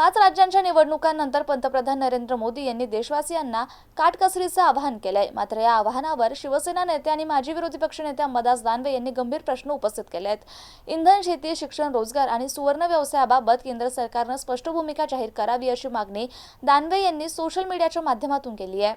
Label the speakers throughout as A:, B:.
A: 5 राज्यांच्या निवडणुकांनंतर पंतप्रधान नरेंद्र मोदी यांनी देशवासियांना काटकसरीचं आवाहन केलंय। मात्र या आवाहनावर शिवसेना नेते आणि माजी विरोधी पक्षनेते अंबादास दानवे यांनी गंभीर प्रश्न उपस्थित केले आहेत। इंधन, शेती, शिक्षण, रोजगार आणि सुवर्ण व्यवसायाबाबत केंद्र सरकारने स्पष्ट भूमिका जाहीर करावी अशी मागणी दानवे यांनी सोशल मीडियाच्या माध्यमातून केली आहे।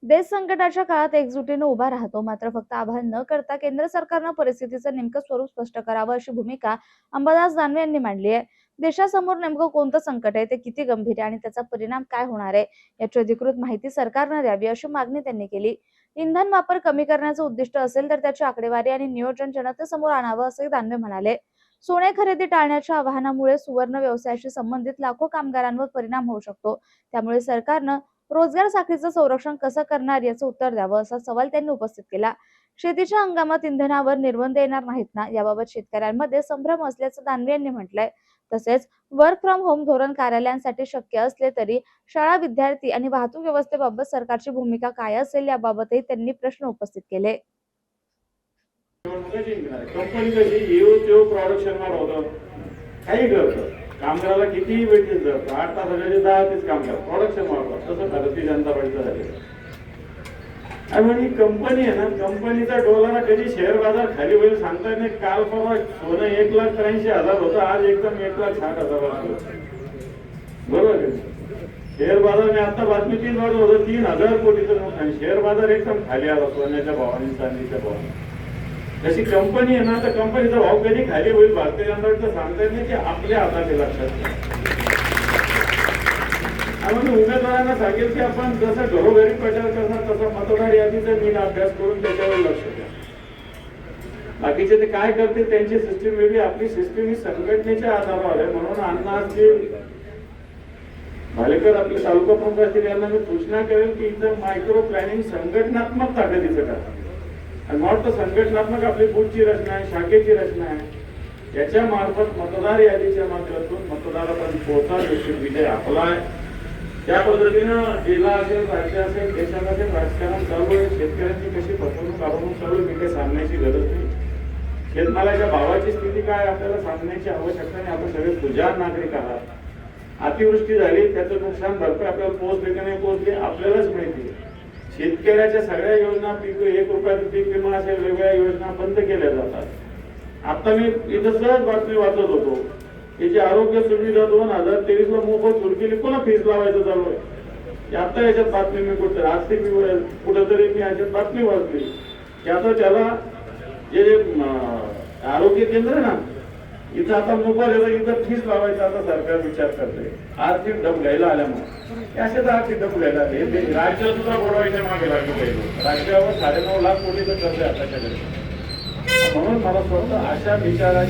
A: देश संकटाच्या काळात एकजुटीने उभा राहतो, मात्र फक्त आवाहन न करता केंद्र सरकारने परिस्थितीचं नेमकं स्वरूप स्पष्ट करावं अशी भूमिका अंबादास दानवे यांनी मांडली आहे। देशासमोर नेमकं कोणतं संकट आहे, ते किती गंभीर आहे आणि त्याचा परिणाम काय होणार आहे याची अधिकृत माहिती सरकारने द्यावी अशी मागणी त्यांनी केली। इंधन वापर कमी करण्याचं उद्दिष्ट असेल तर त्याची आकडेवारी आणि नियोजन जनतेसमोर आणावं असंही दानवे म्हणाले। सोने खरेदी टाळण्याच्या आवाहनामुळे सुवर्ण व्यवसायाशी संबंधित लाखो कामगारांवर परिणाम होऊ शकतो, त्यामुळे सरकारनं रोजगार साखळीचं संरक्षण कसं करणार याचं उत्तर द्यावं असा सवाल त्यांनी उपस्थित केला। शेतीच्या हंगामात इंधनावर निर्बंध येणार नाहीत ना, याबाबत शेतकऱ्यांमध्ये संभ्रम असल्याचं दानवे यांनी म्हटलंय। तसेच वर्क फ्रॉम होम धोरण कार्यालयांसाठी शक्य असले तरी शाळा, विद्यार्थी आणि वाहतूक व्यवस्थेबाबत सरकारची भूमिका काय असेल याबाबतही त्यांनी प्रश्न उपस्थित केले।
B: कंपनी कशी येऊ तेव्हा प्रोडक्शन वाढवतं, काही करतं, कामगाराला कितीही भेटतील जर 8 तासाचे 10 तेच काम करतात, प्रोडक्शन वाढवतात। तसं भारतीय जनता पार्टीचं झालेलं आणि ही कंपनी आहे ना, कंपनीचा डॉलर कधी शेअर बाजार खाली होईल सांगता येत नाही। काल परवा सोनं 1,83,000 होतं, आज एकदम 1,60,000 होतं, बरोबर आहे। शेअर बाजार आता बातमी 3 वाजता होतं 3,000 कोटीचं नुकसान, शेअर बाजार एकदम खाली आला सोन्याच्या भावाने, चांदीच्या भावाने। जशी कंपनी आहे ना, तर कंपनीचा भाव कधी खाली होईल भारतीय जनता पार्टीचं सांगता येत नाही, की आपल्या हातात आहे। लक्षात आम्ही उमेदवारांना सांगेल की आपण जसं घरोघरी प्रचार करणार तसा मतदार यादीचा नीट अभ्यास करून त्याच्यावर लक्ष द्या। बाकीचे ते काय करते त्यांची सिस्टीम वेगळी, आपली सिस्टीम ही संघटनेच्या आधारावर आहे। म्हणून अण्णा असतील, भालेकर आपले तालुका प्रमुख असतील, यांना मी सूचना करेल की इथं मायक्रो प्लॅनिंग संघटनात्मक ताकदीचं करा आणि मला तर संघटनात्मक आपली बूथची रचना आहे, शाखेची रचना आहे, याच्या मार्फत मतदार यादीच्या माध्यमातून मतदारापर्यंत पोहोचा निश्चित विजय आपला आहे। त्या पद्धतीनं जिल्हा असेल, राज्य असेल, देशात असेल राजकारण चालू आहे। शेतकऱ्यांची कशी फसवणूक चालू आहे, काही सांगण्याची गरज नाही। शेतमालाच्या भावाची स्थिती काय आपल्याला सांगण्याची आवश्यकता नाही, आपण सगळे तुझ्या नागरिक आहात। अतिवृष्टी झाली, त्याचं नुकसान भरपाई आपल्याला पोहोचली की नाही पोहोचली आपल्यालाच माहिती आहे। शेतकऱ्याच्या सगळ्या योजना, पीक 1 रुपयाचं पीक विमा असेल, वेगवेगळ्या योजना बंद केल्या जातात। आता मी इथं सहज बातमी वाचत होतो, याची आरोग्य सुविधा 2023ला मोफत सुरू केली, पुन्हा फीस लावायचं चालू आहे। आता याच्यात बातमी मी कुठं आज मी कुठंतरी मी याच्यात बातमी वाचली की आता त्याला जे आरोग्य केंद्र आहे ना, इथं आता मोफत याचा इथं फीस लावायचा आता सरकार विचार करतंय, आर्थिक डब घ्यायला आल्यामुळे। असेच आर्थिक डब घ्यायला राज्य सुद्धा बुडवायच्या मागे लागले, राज्यावर 9.5 लाख कोटीचं कर्ज आहे आताच्या घरी। म्हणून मला वाटतं अशा विचाराची